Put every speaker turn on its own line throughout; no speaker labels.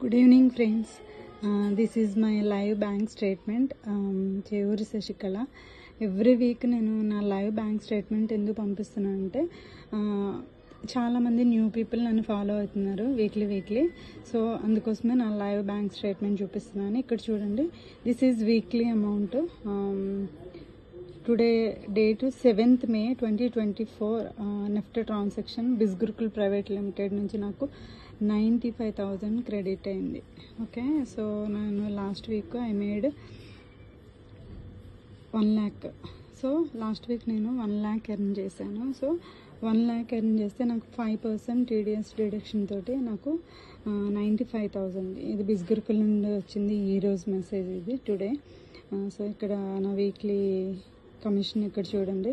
Good evening, friends. This is my live bank statement. Chevuri Sashikala. Every week నేను నా live bank statement ఎందుకు పంపిస్తున్నాను అంటే చాలామంది న్యూ పీపుల్ నన్ను ఫాలో అవుతున్నారు వీక్లీ. సో అందుకోసమే నా లైవ్ బ్యాంక్ స్టేట్మెంట్ చూపిస్తున్నాను. ఇక్కడ చూడండి, this is weekly amount. Today date 7th May 2024 NEFT transaction Bizgurukul private limited నుంచి నాకు 95,000 క్రెడిట్ అయింది. ఓకే, సో నేను last week I made 1 lakh. So last week నేను 1 lakh ఎర్న్ చేశాను. సో 1 lakh ఎర్న్ చేస్తే నాకు 5% TDS డిడక్షన్ తోటి నాకు 95,000. ఇది బిస్గురుకుల్ నుండి వచ్చింది ఈరోజు మెసేజ్, ఇది టుడే. సో ఇక్కడ నా వీక్లీ కమిషన్ ఇక్కడ చూడండి,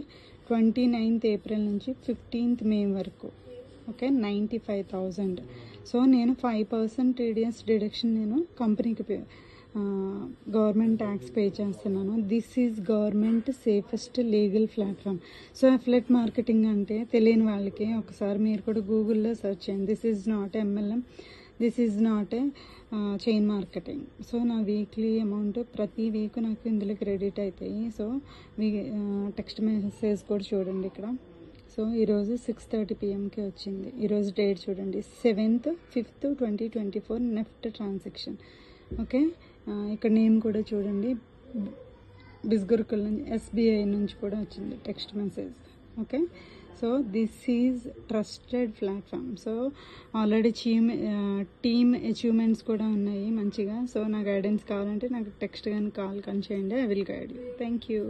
29th April నుంచి 15th May వరకు. ఓకే, 95,000. సో నేను 5% TDS డిడక్షన్ నేను కంపెనీకి గవర్నమెంట్ ట్యాక్స్ పే చేస్తున్నాను. This is government safest legal platform. So affiliate marketing అంటే తెలియని వాళ్ళకి ఒకసారి మీరు కూడా గూగుల్లో సెర్చ్ చేయండి. This is not MLM, this is not a chain marketing. So నా వీక్లీ అమౌంట్ ప్రతి వీక్ నాకు ఇందులో క్రెడిట్ అవుతాయి. సో మీ టెక్స్ట్ మెసేజ్ కూడా చూడండి ఇక్కడ. సో ఈరోజు 6:30 PM వచ్చింది. ఈరోజు డేట్ చూడండి, 7th 5th 2024 NEFT transaction. Okay, ఇక్కడ నేమ్ కూడా చూడండి, బిస్గురుకుల్ నుంచి SBI నుంచి కూడా వచ్చింది text message. Okay, so this is trusted platform. So already team achievements కూడా ఉన్నాయి మంచిగా. సో నా గైడెన్స్ కావాలంటే నాకు టెక్స్ట్ కానీ కాల్ కానీ చేయండి, I will guide you. Thank you.